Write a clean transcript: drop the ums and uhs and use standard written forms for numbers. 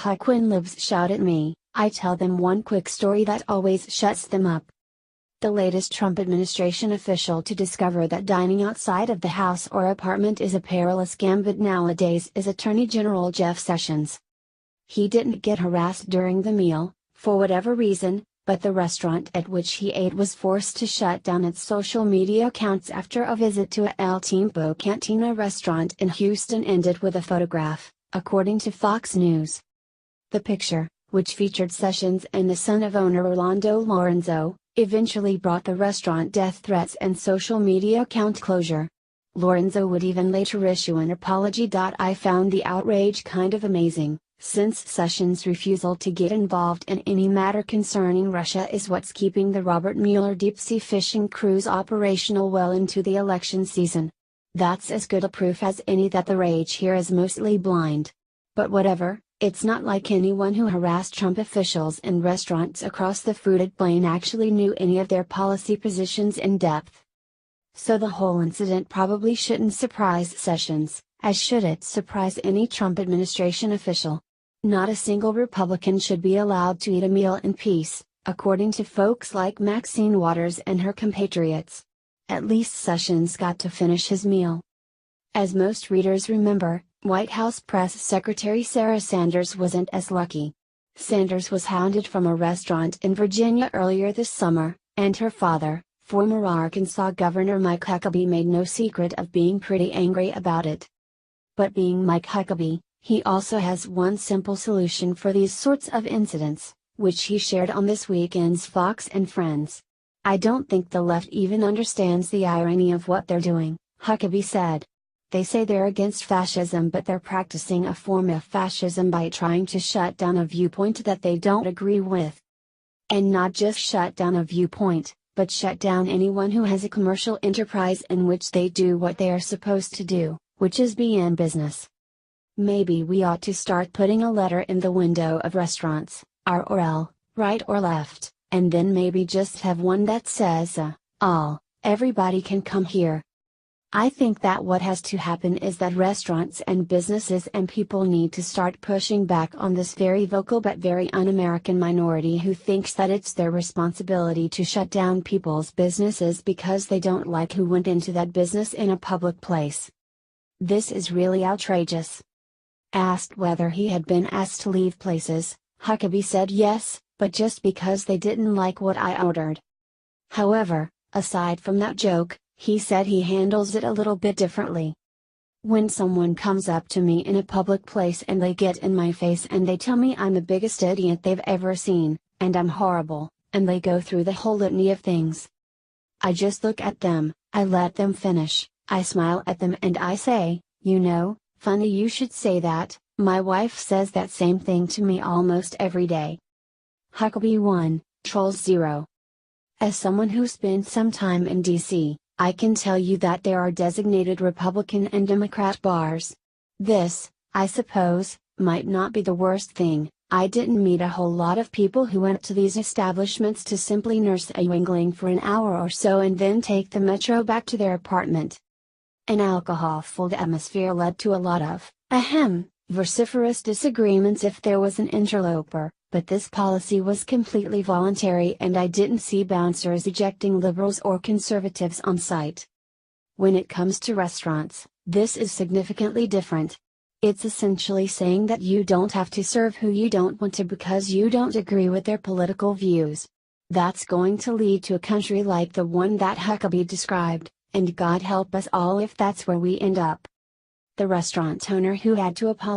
Huck when Libs shout at me, I tell them one quick story that always shuts them up. The latest Trump administration official to discover that dining outside of the house or apartment is a perilous gambit nowadays is Attorney General Jeff Sessions. He didn't get harassed during the meal, for whatever reason, but the restaurant at which he ate was forced to shut down its social media accounts after a visit to a El Tiempo Cantina restaurant in Houston ended with a photograph, according to Fox News. The picture, which featured Sessions and the son of owner Orlando Lorenzo, eventually brought the restaurant death threats and social media account closure. Lorenzo would even later issue an apology. I found the outrage kind of amazing, since Sessions' refusal to get involved in any matter concerning Russia is what's keeping the Robert Mueller deep-sea fishing cruise operational well into the election season. That's as good a proof as any that the rage here is mostly blind. But whatever, it's not like anyone who harassed Trump officials in restaurants across the fruited plain actually knew any of their policy positions in depth. So the whole incident probably shouldn't surprise Sessions, as should it surprise any Trump administration official. Not a single Republican should be allowed to eat a meal in peace, according to folks like Maxine Waters and her compatriots. At least Sessions got to finish his meal. As most readers remember, White House Press Secretary Sarah Sanders wasn't as lucky. Sanders was hounded from a restaurant in Virginia earlier this summer, and her father, former Arkansas Governor Mike Huckabee, made no secret of being pretty angry about it. But being Mike Huckabee, he also has one simple solution for these sorts of incidents, which he shared on this weekend's Fox and Friends. I don't think the left even understands the irony of what they're doing, Huckabee said. They say they're against fascism, but they're practicing a form of fascism by trying to shut down a viewpoint that they don't agree with. And not just shut down a viewpoint, but shut down anyone who has a commercial enterprise in which they do what they are supposed to do, which is be in business. Maybe we ought to start putting a letter in the window of restaurants, R or L, right or left, and then maybe just have one that says, everybody can come here. I think that what has to happen is that restaurants and businesses and people need to start pushing back on this very vocal but very un-American minority who thinks that it's their responsibility to shut down people's businesses because they don't like who went into that business in a public place. This is really outrageous. Asked whether he had been asked to leave places, Huckabee said yes, but just because they didn't like what I ordered. However, aside from that joke, he said he handles it a little bit differently. When someone comes up to me in a public place and they get in my face and they tell me I'm the biggest idiot they've ever seen, and I'm horrible, and they go through the whole litany of things. I just look at them, I let them finish, I smile at them and I say, funny you should say that. My wife says that same thing to me almost every day. Huckabee 1, Trolls 0. As someone who spent some time in D.C., I can tell you that there are designated Republican and Democrat bars. This, I suppose, might not be the worst thing. I didn't meet a whole lot of people who went to these establishments to simply nurse a youngling for an hour or so and then take the metro back to their apartment. An alcohol-filled atmosphere led to a lot of, vociferous disagreements if there was an interloper, but this policy was completely voluntary and I didn't see bouncers ejecting liberals or conservatives on site. When it comes to restaurants, this is significantly different. It's essentially saying that you don't have to serve who you don't want to because you don't agree with their political views. That's going to lead to a country like the one that Huckabee described, and God help us all if that's where we end up. The restaurant owner who had to apologize